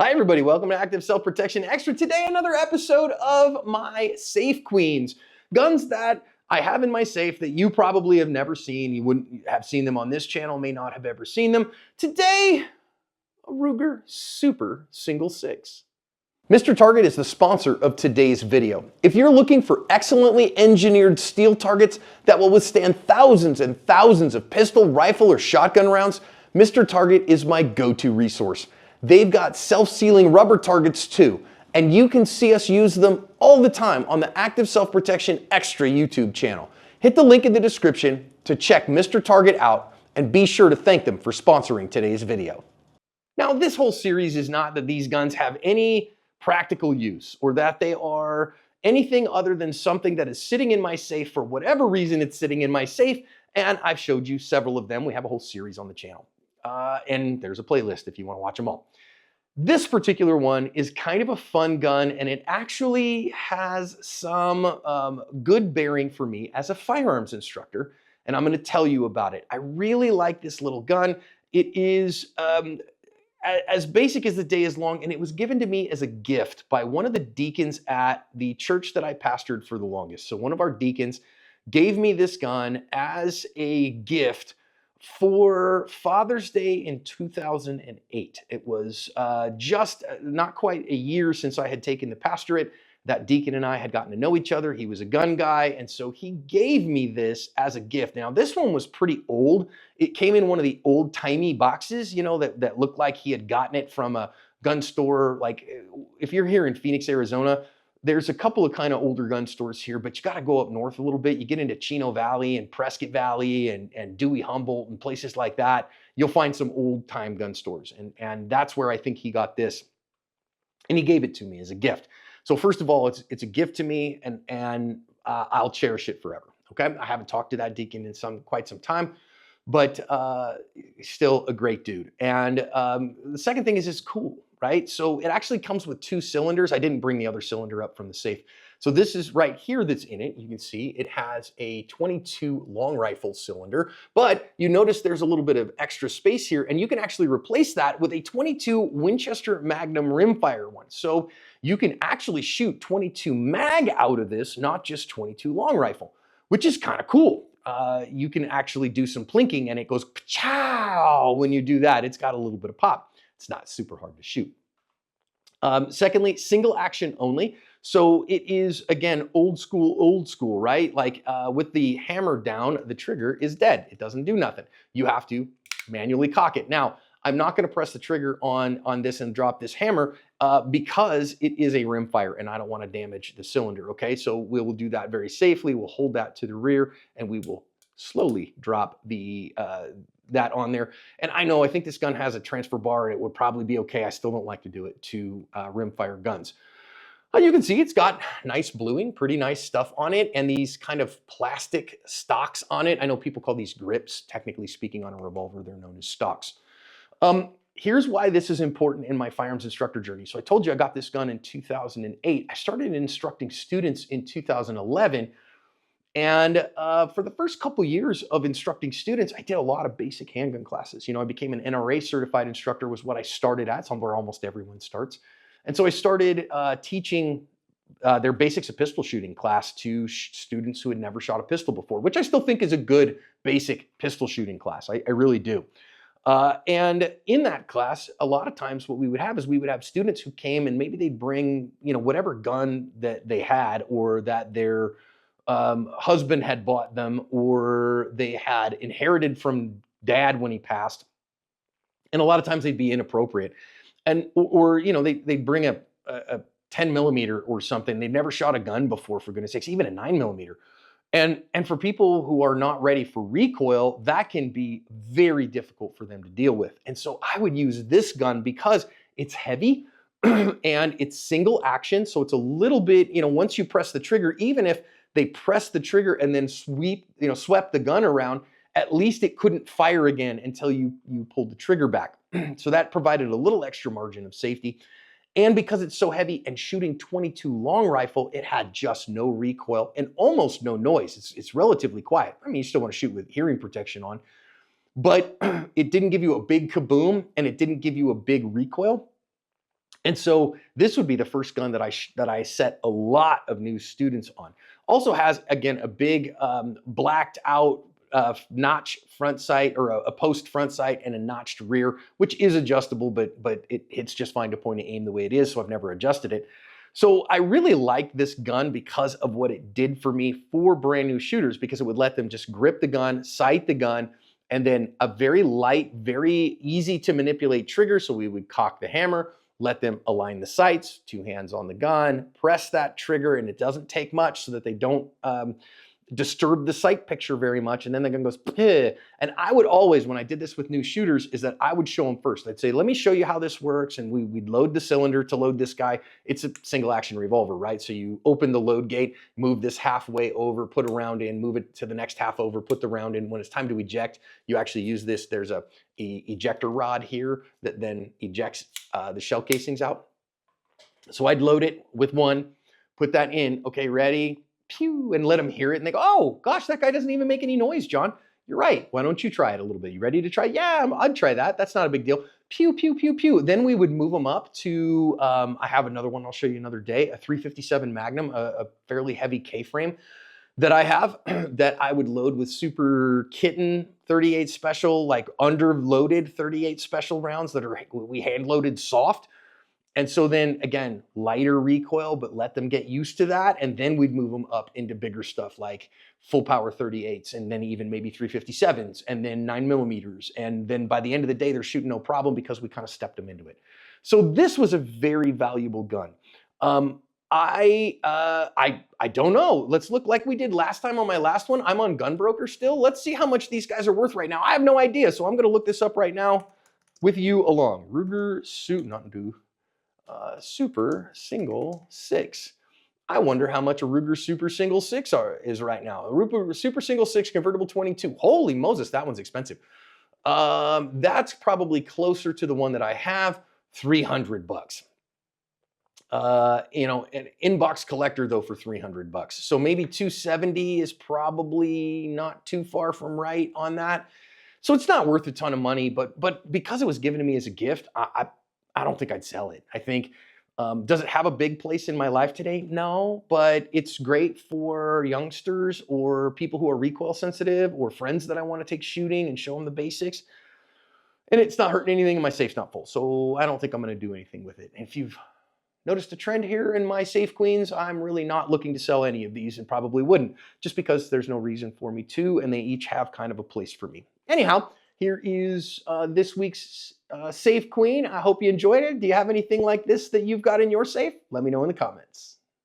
Hi everybody, welcome to Active Self-Protection Extra. Today, another episode of my Safe Queens. Guns that I have in my safe that you probably have never seen. You wouldn't have seen them on this channel, may not have ever seen them. Today, a Ruger Super Single 6. Mr. Target is the sponsor of today's video. If you're looking for excellently engineered steel targets that will withstand thousands and thousands of pistol, rifle, or shotgun rounds, Mr. Target is my go-to resource. They've got self-sealing rubber targets too, and you can see us use them all the time on the Active Self-Protection Extra YouTube channel. Hit the link in the description to check Mr. Target out and be sure to thank them for sponsoring today's video. Now, this whole series is not that these guns have any practical use or that they are anything other than something that is sitting in my safe for whatever reason it's sitting in my safe, and I've showed you several of them. We have a whole series on the channel. And there's a playlist if you want to watch them all. This particular one is kind of a fun gun, and it actually has some good bearing for me as a firearms instructor, and I'm going to tell you about it. I really like this little gun. It is as basic as the day is long, and it was given to me as a gift by one of the deacons at the church that I pastored for the longest. So one of our deacons gave me this gun as a gift for Father's Day in 2008. It was just not quite a year since I had taken the pastorate. That deacon and I had gotten to know each other. He was a gun guy, and so he gave me this as a gift. Now, this one was pretty old. It came in one of the old-timey boxes, you know, that looked like he had gotten it from a gun store. Like, if you're here in Phoenix, Arizona, there's a couple of kind of older gun stores here, but you got to go up north a little bit. You get into Chino Valley and Prescott Valley and Dewey Humboldt and places like that. You'll find some old-time gun stores, and that's where I think he got this. And he gave it to me as a gift. So first of all, it's a gift to me, and I'll cherish it forever. Okay, I haven't talked to that deacon in quite some time, but still a great dude. And the second thing is it's cool, right? So it actually comes with 2 cylinders. I didn't bring the other cylinder up from the safe. So this is right here that's in it. You can see it has a 22 long rifle cylinder, but you notice there's a little bit of extra space here, and you can actually replace that with a 22 Winchester Magnum rimfire one. So you can actually shoot 22 mag out of this, not just 22 long rifle, which is kind of cool. You can actually do some plinking, and it goes pa-chow when you do that. It's got a little bit of pop. It's not super hard to shoot. Secondly, single action only. So it is, again, old school, right? Like with the hammer down, the trigger is dead. It doesn't do nothing. You have to manually cock it. Now, I'm not going to press the trigger on this and drop this hammer because it is a rimfire and I don't want to damage the cylinder, okay? So we will do that very safely. We'll hold that to the rear and we will slowly drop that on there. And I think this gun has a transfer bar and it would probably be okay. I still don't like to do it to rimfire guns. You can see it's got nice bluing, pretty nice stuff on it, and these kind of plastic stocks on it. I know people call these grips. Technically speaking, on a revolver, they're known as stocks. Here's why this is important in my firearms instructor journey. So I told you I got this gun in 2008. I started instructing students in 2011. And for the first couple years of instructing students, I did a lot of basic handgun classes. You know, I became an NRA certified instructor was what I started at. It's where almost everyone starts. And so I started teaching their basics of pistol shooting class to students who had never shot a pistol before, which I still think is a good basic pistol shooting class. I really do. And in that class, a lot of times what we would have is we would have students who came and maybe they'd bring, you know, whatever gun that they had or that their husband had bought them or they had inherited from dad when he passed. And a lot of times they'd be inappropriate. And, or you know, they'd bring a 10 millimeter or something. They'd never shot a gun before, for goodness sakes, even a 9 millimeter. And for people who are not ready for recoil, that can be very difficult for them to deal with. And so I would use this gun because it's heavy and it's single action. So it's a little bit, you know, once you press the trigger, even if they press the trigger and then swept the gun around, at least it couldn't fire again until you pulled the trigger back. So that provided a little extra margin of safety. And because it's so heavy and shooting 22 long rifle, it had just no recoil and almost no noise. It's relatively quiet. I mean, you still want to shoot with hearing protection on, but it didn't give you a big kaboom and it didn't give you a big recoil. And so this would be the first gun that I set a lot of new students on. Also has, again, a big blacked out notch front sight, or a post front sight, and a notched rear, which is adjustable, but it hits just fine to point and aim the way it is, so I've never adjusted it. So I really like this gun because of what it did for me for brand new shooters, because it would let them just grip the gun, sight the gun, and then a very light, very easy to manipulate trigger. So we would cock the hammer, let them align the sights, 2 hands on the gun, press that trigger, and it doesn't take much so that they don't disturb the sight picture very much, and then the gun goes Pih. And I would always, when I did this with new shooters, is that I would show them first. I'd say, let me show you how this works, and we'd load the cylinder to load this guy. It's a single action revolver, right? So you open the load gate, move this halfway over, put a round in, move it to the next half over, put the round in. When it's time to eject, you actually use this. There's a ejector rod here that then ejects the shell casings out. So I'd load it with one, put that in, okay, ready, pew, and let them hear it, and they go, oh gosh, that guy doesn't even make any noise, John. You're right, why don't you try it a little bit? You ready to try? Yeah, I'd try that, that's not a big deal. Pew, pew, pew, pew. Then we would move them up to, I have another one I'll show you another day, a 357 Magnum, a fairly heavy K-frame that I have that I would load with Super Kitten 38 special, like underloaded 38 special rounds that we hand loaded soft. And so then again, lighter recoil, but let them get used to that. And then we'd move them up into bigger stuff like full power 38s, and then even maybe 357s, and then 9mm. And then by the end of the day, they're shooting no problem because we kind of stepped them into it. So this was a very valuable gun. I don't know. Let's look like we did last time on my last one. I'm on Gunbroker still. Let's see how much these guys are worth right now. I have no idea. So I'm going to look this up right now with you along. Ruger Super Single 6. I wonder how much a Ruger Super Single 6 is right now. A Ruger Super Single 6 convertible 22. Holy Moses, that one's expensive. That's probably closer to the one that I have, $300. You know, an inbox collector though for $300. So maybe 270 is probably not too far from right on that. So it's not worth a ton of money, but because it was given to me as a gift, I don't think I'd sell it. I think, does it have a big place in my life today? No, but it's great for youngsters or people who are recoil sensitive or friends that I want to take shooting and show them the basics. And it's not hurting anything and my safe's not full. So I don't think I'm going to do anything with it. And if you've noticed a trend here in my Safe Queens, I'm really not looking to sell any of these and probably wouldn't, just because there's no reason for me to, and they each have kind of a place for me. Anyhow, here is this week's Safe Queen. I hope you enjoyed it. Do you have anything like this that you've got in your safe? Let me know in the comments.